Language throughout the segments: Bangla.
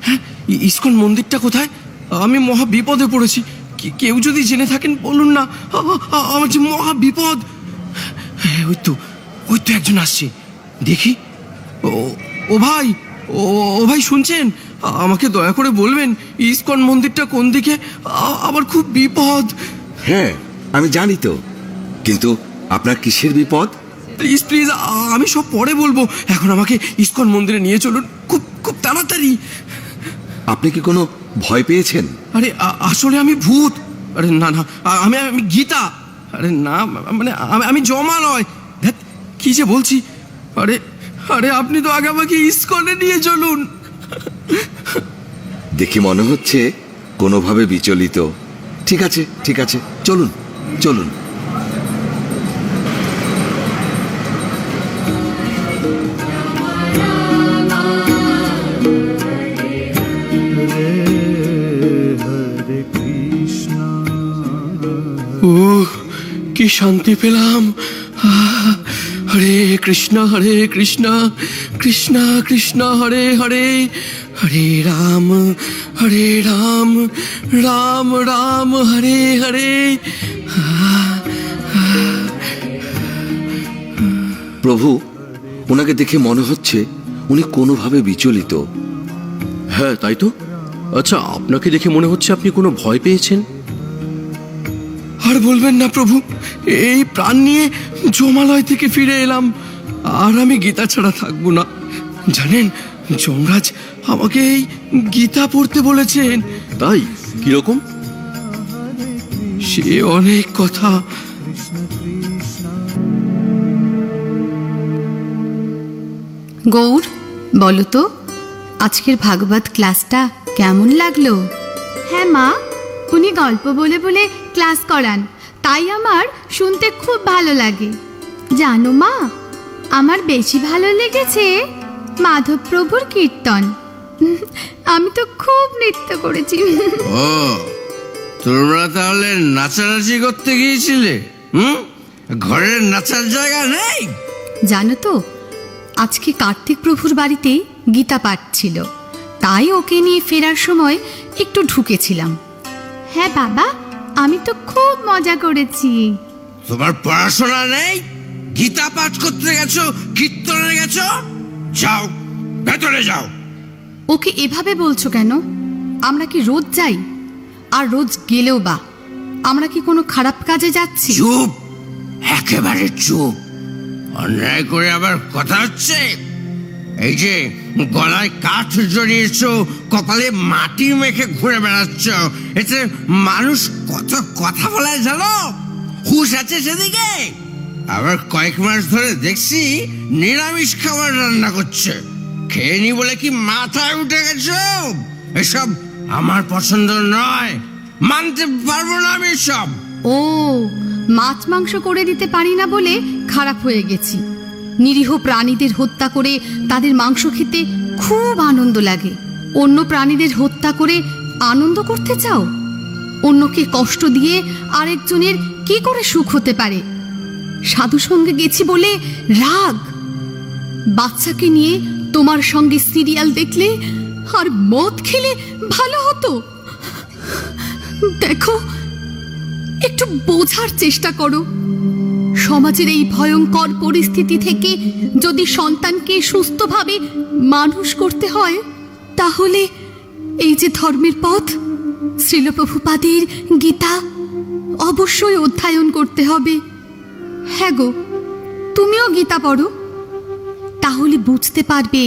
হ্যাঁ, ইসকন মন্দিরটা কোথায়? আমি মহা বিপদে পড়েছি। কেউ যদি জেনে থাকেন বলুন না, আমার যে মহা বিপদ। হ্যাঁ, ওই তো একজন আসছে, দেখি। ও ভাই, ও ভাই শুনছেন? আমাকে দয়া করে বলবেন ইসকন মন্দিরটা কোন দিকে? আমার খুব বিপদ। হ্যাঁ, আমি জানি তো, কিন্তু আপনার কিসের বিপদ? প্লিজ প্লিজ, আমি সব পরে বলবো, এখন আমাকে ইসকন মন্দিরে নিয়ে চলুন, খুব খুব তাড়াতাড়ি। আপনি কি কোনো ভয় পেয়েছেন? আরে আসলে আমি ভূত। আরে না না, আমি গীতা। আরে না, মানে আমি জমা নয়। ধ্যাৎ, কি যে বলছি। আরে আরে আপনি তো আগে আমাকে ইসকনে নিয়ে চলুন। দেখে মনে হচ্ছে কোনোভাবে বিচলিত। ঠিক আছে ঠিক আছে, চলুন চলুন। ও কি শান্তি পেলাম। হরে কৃষ্ণ কৃষ্ণ কৃষ্ণ হরে হরে, হরে রাম রাম রাম হরে হরে। প্রভু, ওনাকে দেখে মনে হচ্ছে উনি কোনোভাবে বিচলিত। হ্যাঁ তাই তো। আচ্ছা, আপনাকে দেখে মনে হচ্ছে আপনি কোনো ভয় পেয়েছেন। আর বলবেন না প্রভু, এই প্রাণ নিয়ে জমালয় থেকে ফিরে এলাম, আর আমি গীতা ছাড়া থাকবো না। জানেন, যমরাজ আমাকে এই গীতা পড়তে বলেছেন। তাই? কিরকম? সে অনেক কথা। গৌর, বলো তো আজকের ভাগবত ক্লাসটা কেমন লাগলো? হ্যাঁ মা, উনি গল্প বলে বলে ক্লাস করান, তাই আমার শুনতে খুব ভালো লাগে। জানো মা, আমার বেশি ভালো লেগেছে মাধবপ্রভুর কীর্তন। আমি তো খুব নৃত্য করেছি। ও, তোমরা তাহলে নাচানাচি করতে গিয়েছিলে? ঘরের নাচার জায়গা নেই? জানো তো, আজকে কার্তিক প্রভুর বাড়িতে গীতা পাঠ ছিল, তাই ওকে নিয়ে ফেরার সময় একটু ঢুকেছিলাম। হ্যাঁ বাবা, আমি তো খুব মজা করেছি। তোমার পড়াশোনা নেই? গীতা পাঠ করতে গেছো, কীর্তনে গেছো? যাও, ভেতরে যাও। ওকে এভাবে বলছো কেন? আমরা কি রোজ যাই? আর রোজ গেলেও বা আমরা কি কোনো খারাপ কাজে যাচ্ছি? চুপ, একেবারে চুপ। অন্যায় করে আবার কথা হচ্ছে। এই যে গলায় কাঠ জড়িয়েছো, কপালে মাটি মেখে ঘুরে বেড়াচ্ছ, এতে মানুষ কত কথা বলায় জানো? হুঁশ আছে সেদিকে? আবার কয়েক মাস ধরে দেখছি নিরামিষ খাবার রান্না করছে। খেয়ে নি বলে কি মাথায় উঠে গেছো? এসব আমার পছন্দ নয়, মানতে পারবো না আমি সব। ও, মাছ মাংস করে দিতে পারি না বলে খারাপ হয়ে গেছি। নিরীহ প্রাণীদের হত্যা করে তাদের মাংস খেতে খুব আনন্দ লাগে। অন্য প্রাণীদের হত্যা করে আনন্দ করতে চাও? অন্যকে কষ্ট দিয়ে আরেকজনের কি করে সুখ হতে পারে? সাধু সঙ্গে গেছি বলে রাগ? বাচ্চাকে নিয়ে তোমার সঙ্গে সিরিয়াল দেখলে আর মদ খেলে ভালো হতো? দেখো, একটু বোঝার চেষ্টা করো। সমাজের এই ভয়ঙ্কর পরিস্থিতি থেকে যদি সন্তানকে সুস্থভাবে মানুষ করতে হয়, তাহলে এই যে ধর্মের পথ, শ্রীল প্রভুপাদের গীতা অবশ্যই অধ্যয়ন করতে হবে। হ্যাঁ গো, তুমিও গীতা পড়ো, তাহলে বুঝতে পারবে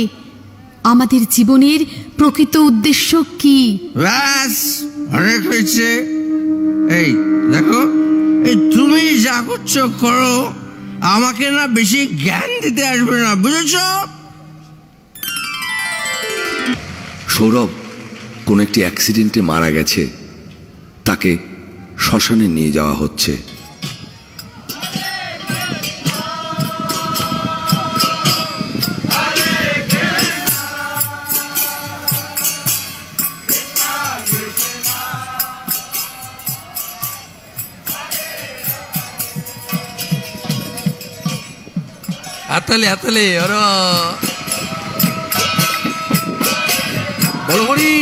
আমাদের জীবনের প্রকৃত উদ্দেশ্য কি। ব্যাস, অনেক হয়েছে। এই দেখো, এই তুমি যা করছো করো, আমাকে না বেশি জ্ঞান দিতে আসবে না, বুঝেছ? সৌরভ কোন একটি অ্যাক্সিডেন্টে মারা গেছে, তাকে শ্মশানে নিয়ে যাওয়া হচ্ছে। হাততালি হাততালি, ওর বলো হরি,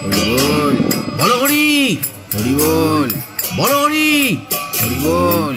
হরি বল, বলো হরি, হরি বল, বলো হরি, হরি বল।